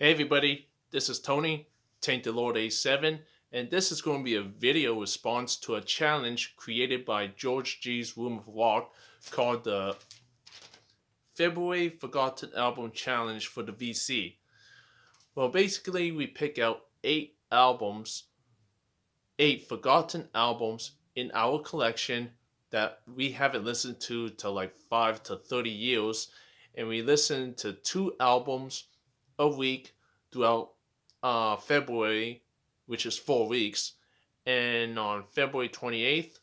Hey everybody, this is Tony, Tainted Lord A7, and this is going to be a video response to a challenge created by George G's Room of Walk called the February Forgotten Album Challenge for the VC. Well, basically, we pick out eight forgotten albums in our collection that we haven't listened to like 5 to 30 years, and we listen to two albums a week throughout February, which is 4 weeks. And on February 28th,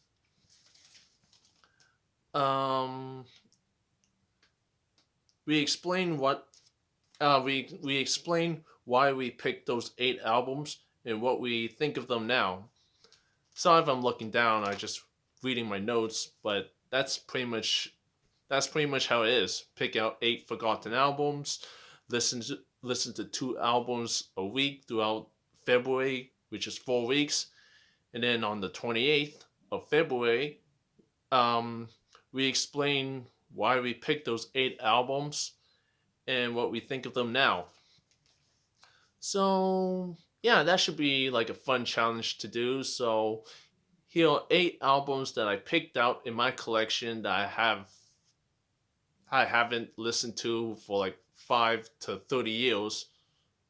um, we explain we explain why we picked those eight albums and what we think of them now. Sorry if I'm looking down. I just reading my notes, but that's pretty much how it is. Pick out eight forgotten albums, listen to two albums a week throughout February, which is 4 weeks, and then on the 28th of February, um, we explain why we picked those eight albums and what we think of them now. So yeah, that should be like a fun challenge to do. So here are eight albums that I picked out in my collection that I haven't listened to for like 5 to 30 years.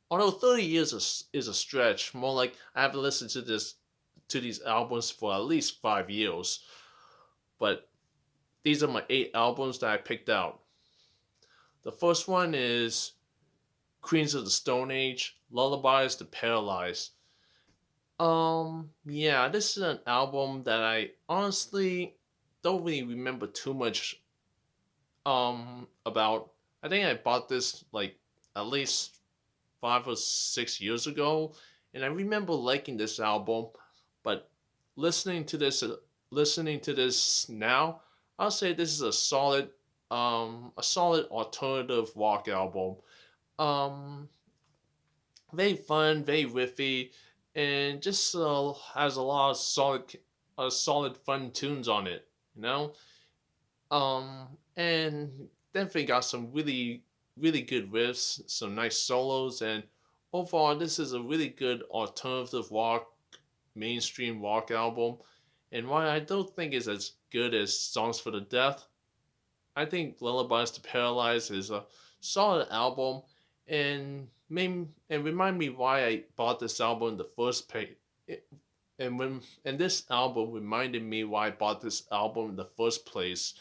Although 30 years is a stretch, more like I haven't listened to these albums for at least 5 years. But these are my eight albums that I picked out. The first one is Queens of the Stone Age, Lullabies to Paralyze. Yeah, this is an album that I honestly don't really remember too much about. I think I bought this like at least 5 or 6 years ago, and I remember liking this album, but listening to this listening to this now, I'll say this is a solid alternative rock album. Um Very fun, very riffy, and just has a lot of solid fun tunes on it, you know? And definitely got some really good riffs, some nice solos, and overall, this is a really good alternative rock, mainstream rock album. And while I don't think it's as good as Songs for the Deaf, I think Lullabies to Paralyze is a solid album, and remind me why I bought this album in the first place. And this album reminded me why I bought this album in the first place,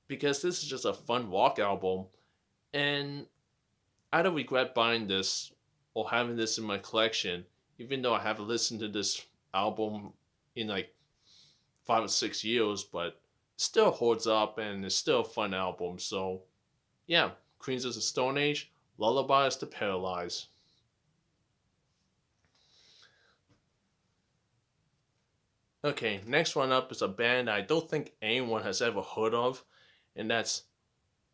because this is just a fun rock album, and I don't regret buying this or having this in my collection, even though I haven't listened to this album in like 5 or 6 years, but it still holds up and it's still a fun album. So yeah, Queens of the Stone Age, Lullabies to Paralyze. Okay, next one up is a band I don't think anyone has ever heard of, and that's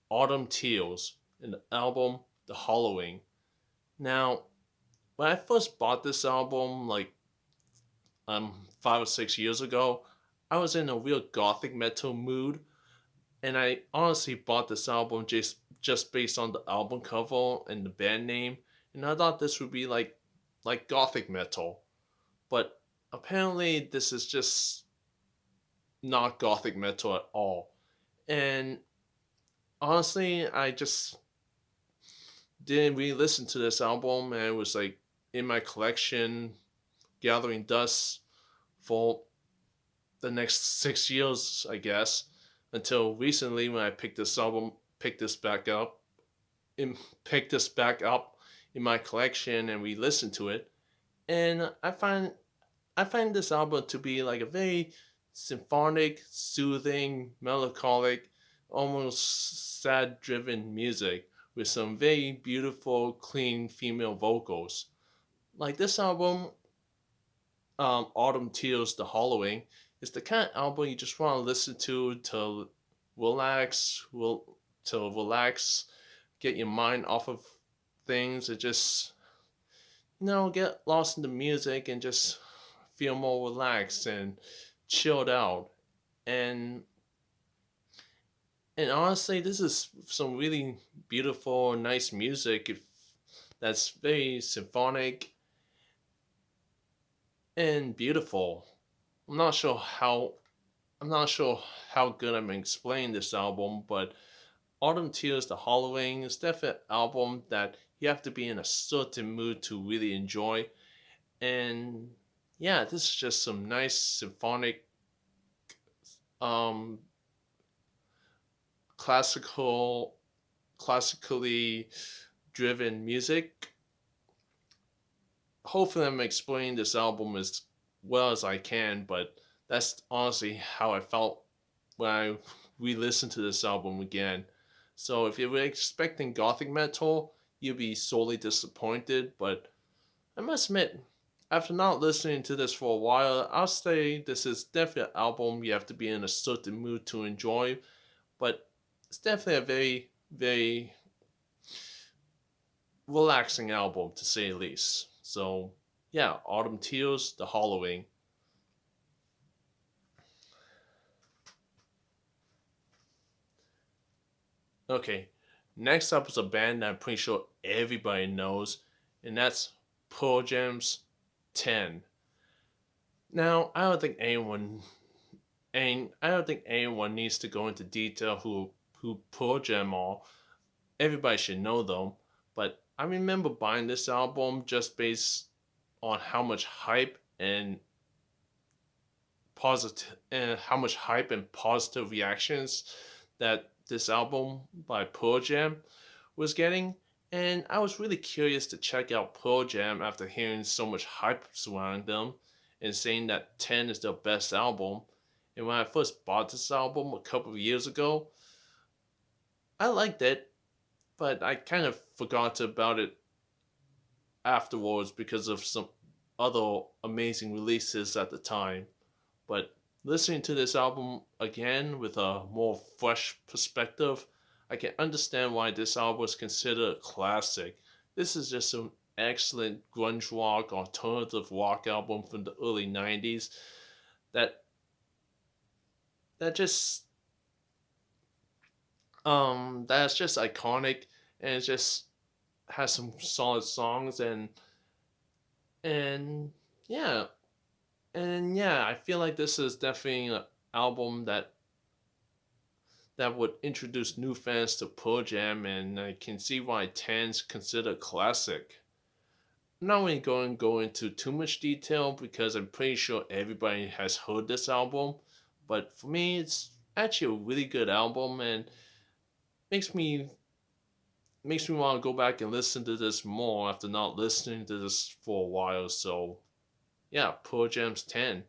Autumn Teals and the album The Hollowing. Now, when I first bought this album, like 5 or 6 years ago, I was in a real gothic metal mood, and I honestly bought this album just based on the album cover and the band name, and I thought this would be like gothic metal, but apparently this is just not gothic metal at all. And honestly, I just didn't really listen to this album, and it was like in my collection gathering dust for the next 6 years, I guess, until recently when I picked this back up, and picked this back up in my collection, and we listened to it, and I find this album to be like a very symphonic, soothing, melancholic, almost sad-driven music with some very beautiful, clean female vocals. Like this album, Autumn Tears, The Hollowing, is the kind of album you just want to listen to relax, to relax, get your mind off of things, and just get lost in the music and just feel more relaxed and chilled out. And and honestly, this is some really beautiful, nice music. that's very symphonic and beautiful. I'm not sure how I'm not sure how good I'm explaining this album, but Autumn Tears The Hollowing is definitely an album that you have to be in a certain mood to really enjoy. And yeah, this is just some nice symphonic um classical classically driven music. Hopefully I'm explaining this album as well as I can, but that's honestly how I felt when I re-listened to this album again. So if you were expecting gothic metal, you'll be sorely disappointed, but I must admit, after not listening to this for a while, I'll say this is definitely an album you have to be in a certain mood to enjoy, but it's definitely a very, very relaxing album to say the least. So yeah, Autumn Tears, The Hollowing. Okay, next up is a band that I'm pretty sure everybody knows, and that's Pearl Jam's 10. Now, I don't think anyone needs to go into detail who Pearl Jam are. Everybody should know them, but I remember buying this album just based on how much hype and positive reactions that this album by Pearl Jam was getting. And I was really curious to check out Pearl Jam after hearing so much hype surrounding them and saying that 10 is their best album. And when I first bought this album a couple of years ago, I liked it, but I kind of forgot about it afterwards because of some other amazing releases at the time. But listening to this album again with a more fresh perspective, I can understand why this album is considered a classic. This is just an excellent grunge rock, alternative rock album from the early 90s that that just that's just iconic, and it just has some solid songs. And yeah, I feel like this is definitely an album that would introduce new fans to Pearl Jam, and I can see why 10's considered classic. I'm not really going to go into too much detail because I'm pretty sure everybody has heard this album, but for me, it's actually a really good album and makes me makes me want to go back and listen to this more after not listening to this for a while. So yeah, Pearl Jam's 10,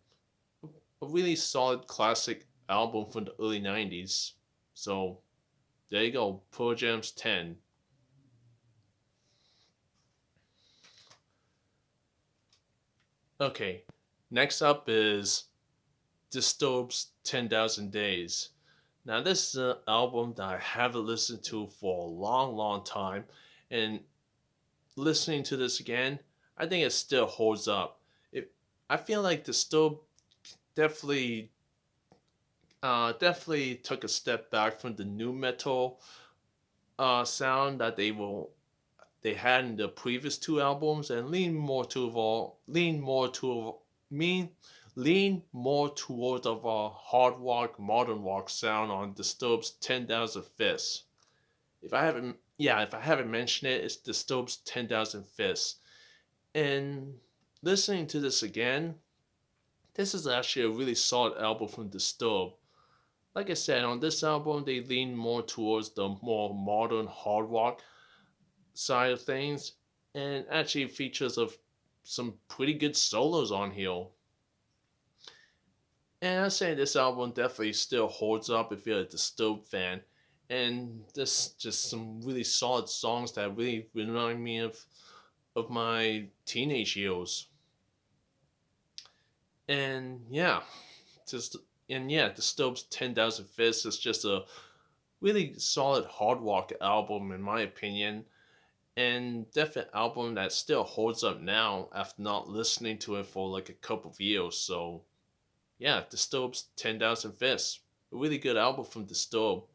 a really solid classic album from the early 90s. So there you go, Pearl Jam's 10. Okay, next up is Disturbed's 10,000 Days. Now, this is an album that I haven't listened to for a long, long time, and listening to this again, I think it still holds up. I feel like Disturbed definitely, definitely took a step back from the new metal sound that they had in the previous two albums and mean lean more towards of a hard rock, modern rock sound on Disturbed's 10,000 Fists. If I haven't mentioned it, it's Disturbed's 10,000 Fists. And listening to this again, this is actually a really solid album from Disturbed. Like I said, on this album, they lean more towards the more modern hard rock side of things, and actually features of some pretty good solos on here. And I say this album definitely still holds up if you're a Disturbed fan. And there's just some really solid songs that really remind me of my teenage years. And yeah, just Disturbed's 10,000 Fists is just a really solid hard rock album in my opinion, and definite album that still holds up now after not listening to it for like a couple of years. So yeah, Disturbed's 10,000 Fists, a really good album from Disturbed,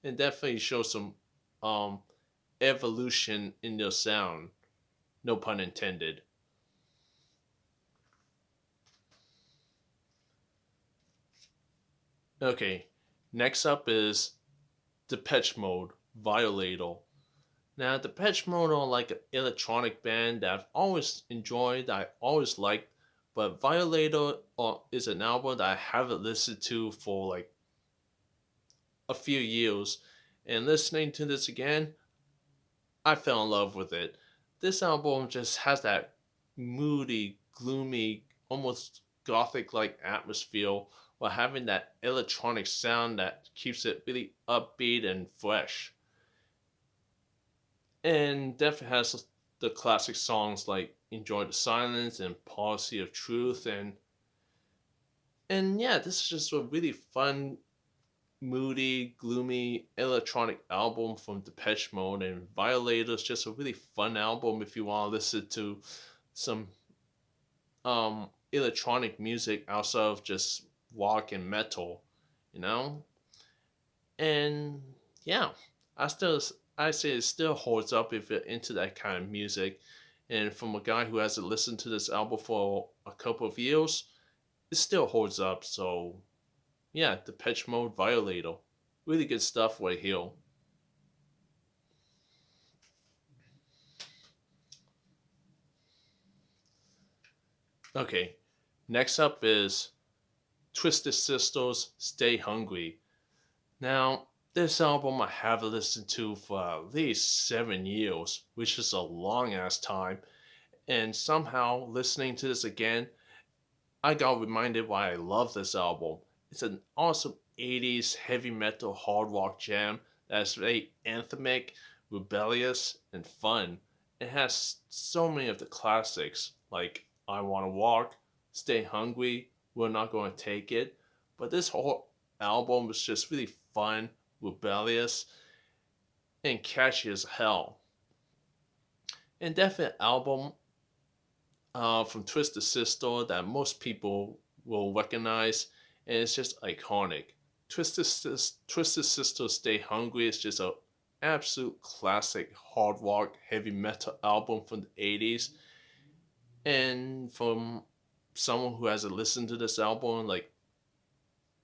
and definitely shows some um evolution in their sound. No pun intended. Okay, next up is Depeche Mode, Violator. Now, Depeche Mode are like an electronic band that I've always enjoyed, I always liked, but Violator is an album that I haven't listened to for like a few years. And listening to this again, I fell in love with it. This album just has that moody, gloomy, almost gothic like atmosphere while having that electronic sound that keeps it really upbeat and fresh. And definitely has the classic songs like Enjoy the Silence and Policy of Truth. And yeah, this is just a really fun, moody, gloomy electronic album from Depeche Mode, and Violator is just a really fun album if you want to listen to some electronic music outside of just rock and metal, you know. And yeah, I still I say it still holds up if you're into that kind of music. And from a guy who hasn't listened to this album for a couple of years, it still holds up. So yeah, Depeche Mode, Violator, really good stuff right here. Okay, next up is Twisted Sisters, Stay Hungry. Now, this album I have listened to for at least 7 years, which is a long ass time. And somehow, listening to this again, I got reminded why I love this album. It's an awesome 80s heavy metal hard rock jam that's very anthemic, rebellious, and fun. It has so many of the classics like I Wanna Walk, Stay Hungry, We're Not Gonna Take It. But this whole album is just really fun, rebellious, and catchy as hell. And definitely an album from Twisted Sister that most people will recognize, and it's just iconic. Twisted Sister Stay Hungry is just a absolute classic hard rock heavy metal album from the 80s. And from someone who hasn't listened to this album in like,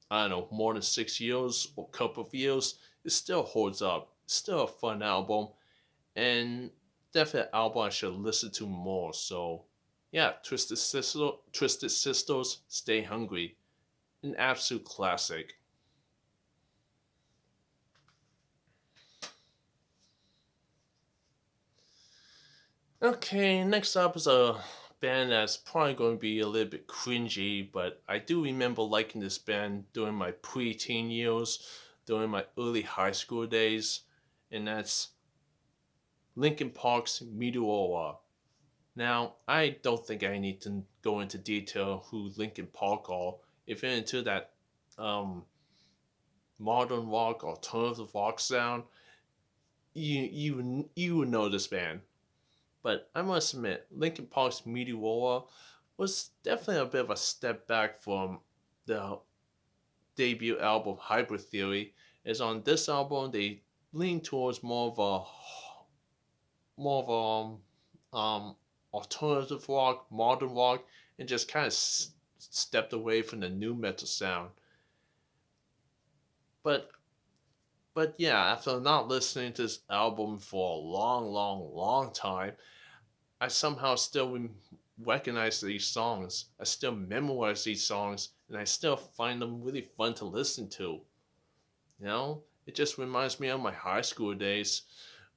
I don't know, more than 6 years or a couple of years, it still holds up. It's still a fun album, and definitely an album I should listen to more. So yeah, Twisted Sisters, Stay Hungry, an absolute classic. Okay, next up is a band that's probably going to be a little bit cringy, but I do remember liking this band during my pre-teen years, during my early high school days, and that's Linkin Park's Meteora. Now, I don't think I need to go into detail who Linkin Park are. If you're into that um, modern rock, alternative rock sound, you would know this band. But I must admit, Linkin Park's Meteora was definitely a bit of a step back from the debut album Hybrid Theory. As on this album, they lean towards more of a alternative rock, modern rock, and just kind of stepped away from the new metal sound. But but yeah, after not listening to this album for a long, long, long time, I somehow still recognize these songs. I still memorize these songs, and I still find them really fun to listen to. You know, it just reminds me of my high school days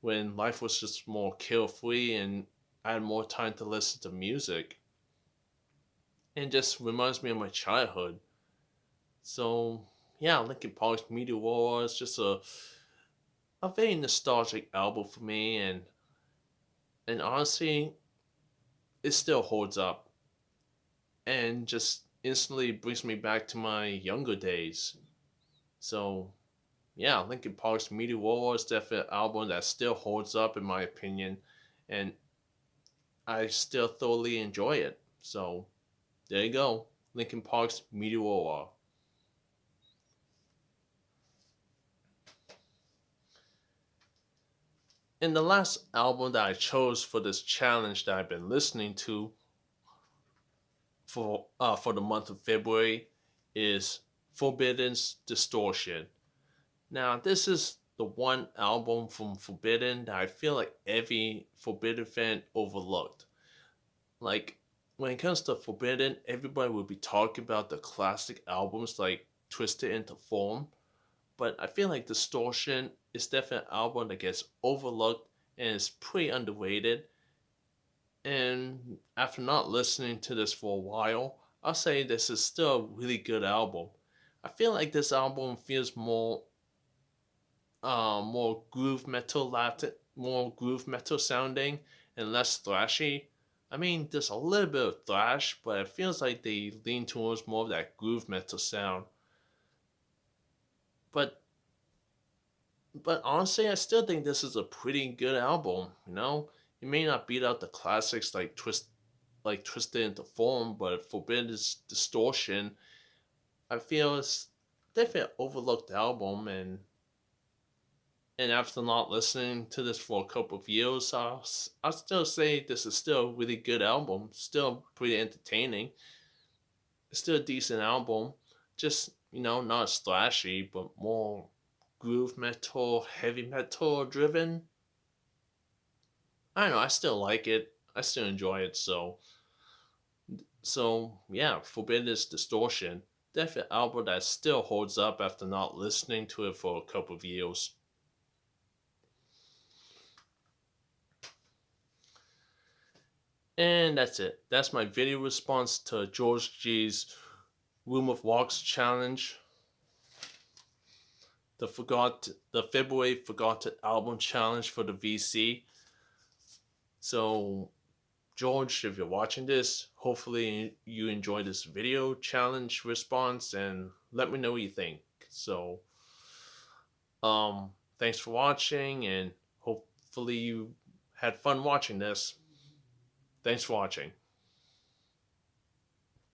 when life was just more carefree and I had more time to listen to music. And just reminds me of my childhood. So yeah, Linkin Park's Meteor is just a very nostalgic album for me, and honestly, it still holds up and just instantly brings me back to my younger days. So yeah, Linkin Park's Meteor is definitely an album that still holds up in my opinion, and I still thoroughly enjoy it. So there you go, Linkin Park's Meteor. And the last album that I chose for this challenge that I've been listening to for the month of February is Forbidden's Distortion. Now, this is the one album from Forbidden that I feel like every Forbidden fan overlooked. Like, when it comes to Forbidden, everybody will be talking about the classic albums like Twisted into Form, but I feel like Distortion is definitely an album that gets overlooked and is pretty underrated. And after not listening to this for a while, I'll say this is still a really good album. I feel like this album feels more more groove metal sounding and less thrashy. I mean, there's a little bit of thrash, but it feels like they lean towards more of that groove metal sound. But but honestly, I still think this is a pretty good album. You know, it may not beat out the classics like Twisted into Form, but Forbidden's Distortion, I feel it's definitely an overlooked album, and after not listening to this for a couple of years, I'll still say this is still a really good album. Still pretty entertaining. It's still a decent album. Just, not as thrashy, but more groove metal, heavy metal driven. I don't know, I still like it. I still enjoy it, so yeah, Forbidden's Distortion. Definitely an album that still holds up after not listening to it for a couple of years. And that's it. That's my video response to George G's Room of Walks challenge. The February Forgotten album challenge for the VC. So George, if you're watching this, hopefully you enjoy this video challenge response and let me know what you think. So thanks for watching and hopefully you had fun watching this. Thanks for watching.